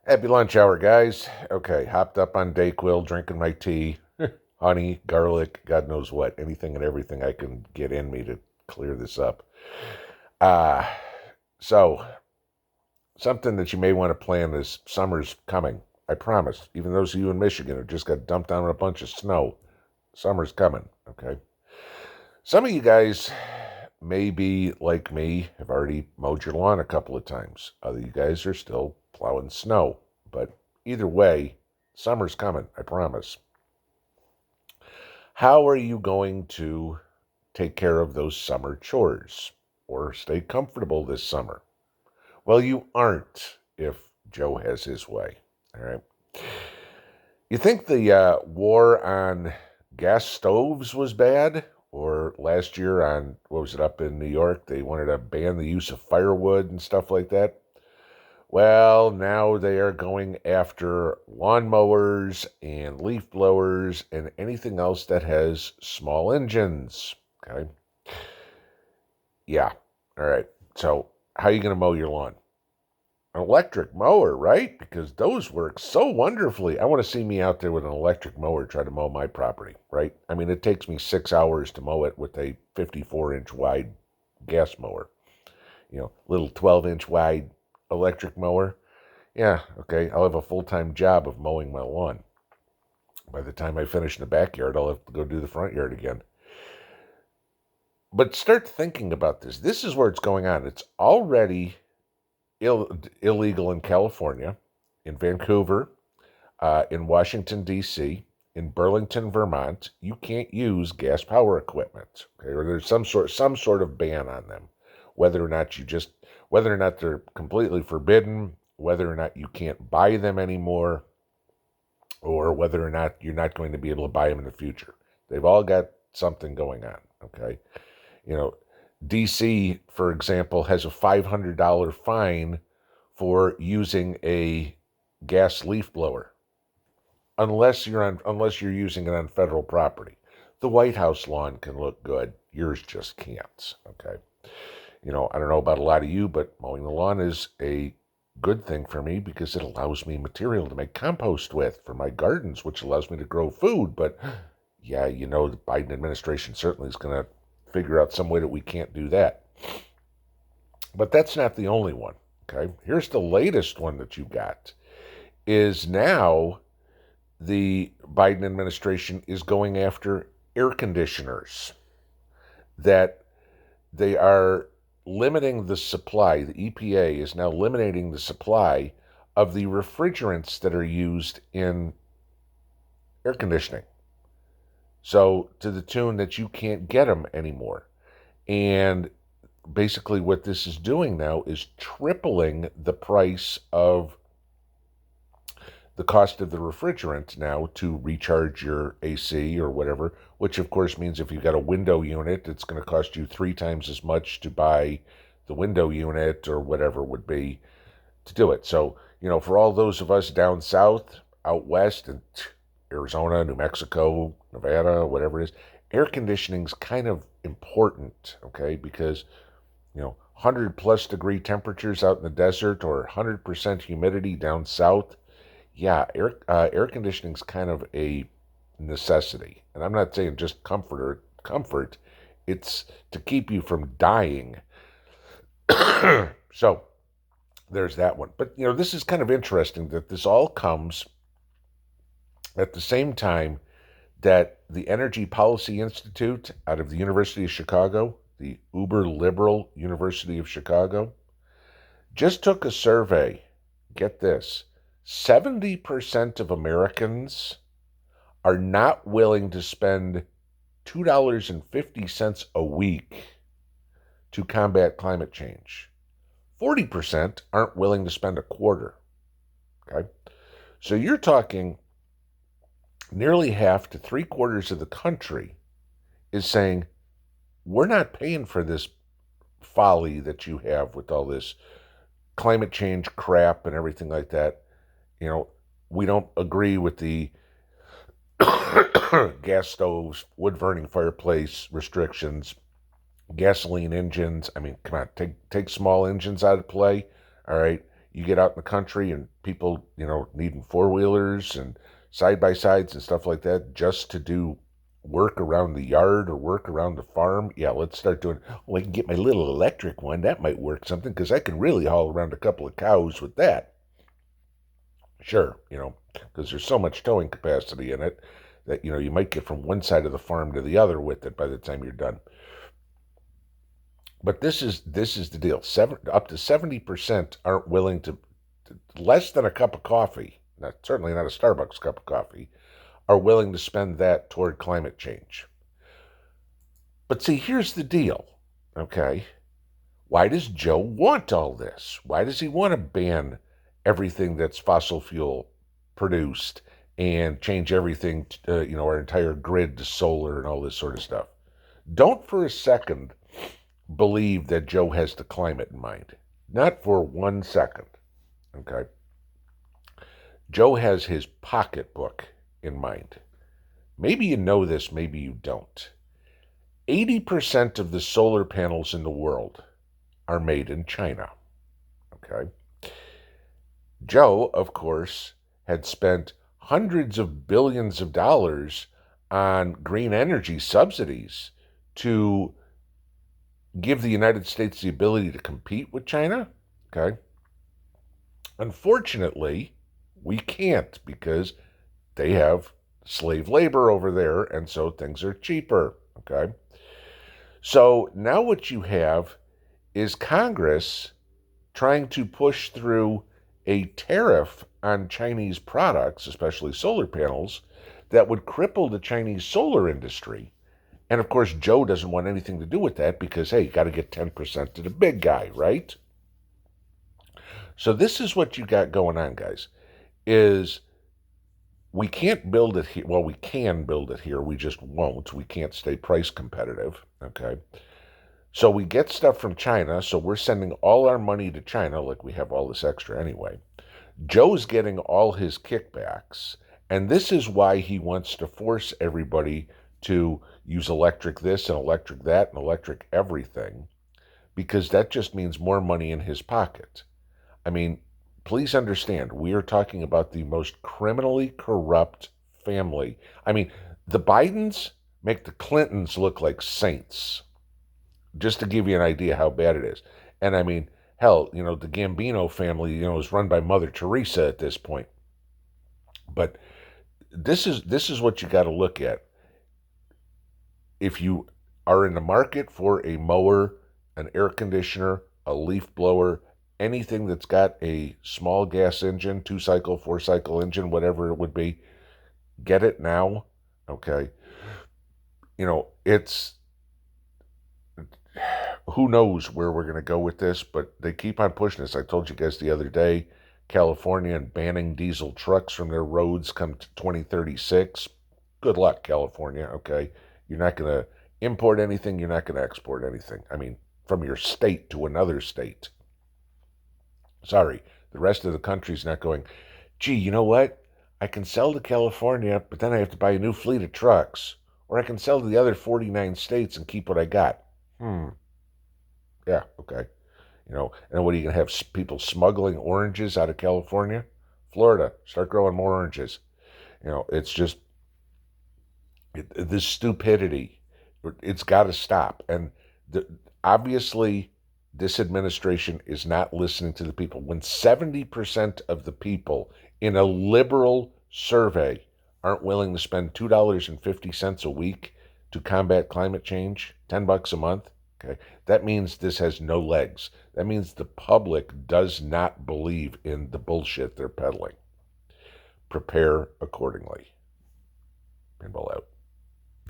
Happy lunch hour, guys. Okay, hopped up on Dayquil, drinking my tea, honey, garlic, God knows what, anything and everything I can get in me to clear this up. Uh, so, something that you may want to plan is summer's coming. I promise. Even those of you in Michigan who just got dumped on a bunch of snow, summer's coming, okay? Some of you guys may be like me, have already mowed your lawn a couple of times. Other you guys are still plowing snow. But either way, summer's coming, I promise. How are you going to take care of those summer chores or stay comfortable this summer? Well, you aren't if Joe has his way. All right. You think the war on gas stoves was bad? Or last year on, what was it, up in New York, they wanted to ban the use of firewood and stuff like that? Well, now they are going after lawnmowers and leaf blowers and anything else that has small engines. Okay. Yeah. All right. So, how are you going to mow your lawn? An electric mower, right? Because those work so wonderfully. I want to see me out there with an electric mower try to mow my property, right? I mean, it takes me 6 hours to mow it with a 54-inch wide gas mower. Little 12-inch wide electric mower. Yeah, okay, I'll have a full-time job of mowing my lawn. By the time I finish in the backyard, I'll have to go do the front yard again. But start thinking about this. This is where it's going on. It's already illegal in California, in Vancouver, in Washington, D.C., in Burlington, Vermont. You can't use gas power equipment, okay? Or there's some sort of ban on them. Whether or not they're completely forbidden, whether or not you can't buy them anymore, or whether or not you're not going to be able to buy them in the future. They've all got something going on, okay? You know, DC, for example, has a $500 fine for using a gas leaf blower unless you're using it on federal property. The White House lawn can look good, yours just can't, okay? I don't know about a lot of you, but mowing the lawn is a good thing for me because it allows me material to make compost with for my gardens, which allows me to grow food. But yeah, the Biden administration certainly is going to figure out some way that we can't do that. But that's not the only one, okay? Here's the latest one that you got is now the Biden administration is going after air conditioners, that they are limiting the supply. The EPA is now limiting the supply of the refrigerants that are used in air conditioning. So, to the tune that you can't get them anymore. And basically, what this is doing now is tripling the price of the cost of the refrigerant now to recharge your AC or whatever, which of course means if you've got a window unit, it's going to cost you 3 times as much to buy the window unit or whatever would be to do it. So, for all those of us down south, out west, in Arizona, New Mexico, Nevada, whatever it is, air conditioning's kind of important, okay? Because, 100 plus degree temperatures out in the desert or 100% humidity down south, yeah, air conditioning is kind of a necessity, and I'm not saying just comfort. It's to keep you from dying. So there's that one. But this is kind of interesting that this all comes at the same time that the Energy Policy Institute out of the University of Chicago, the uber liberal University of Chicago, just took a survey. Get this. 70% of Americans are not willing to spend $2.50 a week to combat climate change. 40% aren't willing to spend a quarter. Okay? So you're talking nearly half to 3/4 of the country is saying, we're not paying for this folly that you have with all this climate change crap and everything like that. We don't agree with the gas stoves, wood burning fireplace restrictions, gasoline engines. I mean, come on, take small engines out of play. All right, you get out in the country and people, needing four-wheelers and side-by-sides and stuff like that just to do work around the yard or work around the farm. Yeah, let's start doing, well, I can get my little electric one. That might work something because I can really haul around a couple of cows with that. Sure, because there's so much towing capacity in it that, you might get from one side of the farm to the other with it by the time you're done. But this is the deal. Up to 70% aren't willing to, less than a cup of coffee, certainly not a Starbucks cup of coffee, are willing to spend that toward climate change. But see, here's the deal, okay? Why does Joe want all this? Why does he want to ban everything that's fossil fuel produced and change everything, our entire grid to solar and all this sort of stuff? Don't for a second believe that Joe has the climate in mind. Not for 1 second, okay? Joe has his pocketbook in mind. Maybe you know this, maybe you don't. 80% of the solar panels in the world are made in China, okay? Joe, of course, had spent hundreds of billions of dollars on green energy subsidies to give the United States the ability to compete with China, okay? Unfortunately, we can't because they have slave labor over there, and so things are cheaper, okay? So now what you have is Congress trying to push through a tariff on Chinese products, especially solar panels, that would cripple the Chinese solar industry. And of course, Joe doesn't want anything to do with that because, hey, you got to get 10% to the big guy, right? So this is what you got going on, guys, is we can't build it here. Well, we can build it here. We just won't. We can't stay price competitive, okay? So we get stuff from China, so we're sending all our money to China, like we have all this extra anyway. Joe's getting all his kickbacks, and this is why he wants to force everybody to use electric this and electric that and electric everything, because that just means more money in his pocket. I mean, please understand, we are talking about the most criminally corrupt family. I mean, the Bidens make the Clintons look like saints, just to give you an idea how bad it is. And I mean, hell, the Gambino family, is run by Mother Teresa at this point. But this is what you got to look at. If you are in the market for a mower, an air conditioner, a leaf blower, anything that's got a small gas engine, 2-cycle, 4-cycle engine, whatever it would be, get it now, okay? It's, who knows where we're going to go with this, but they keep on pushing this. I told you guys the other day, California and banning diesel trucks from their roads come to 2036. Good luck, California, okay? You're not going to import anything. You're not going to export anything. I mean, from your state to another state. Sorry, the rest of the country's not going, gee, you know what? I can sell to California, but then I have to buy a new fleet of trucks. Or I can sell to the other 49 states and keep what I got. Yeah, okay. And what are you going to have people smuggling oranges out of California? Florida, start growing more oranges. It's just this stupidity. It's got to stop. And obviously, this administration is not listening to the people. When 70% of the people in a liberal survey aren't willing to spend $2.50 a week to combat climate change, $10 a month, okay, that means this has no legs. That means the public does not believe in the bullshit they're peddling. Prepare accordingly. Pinball out.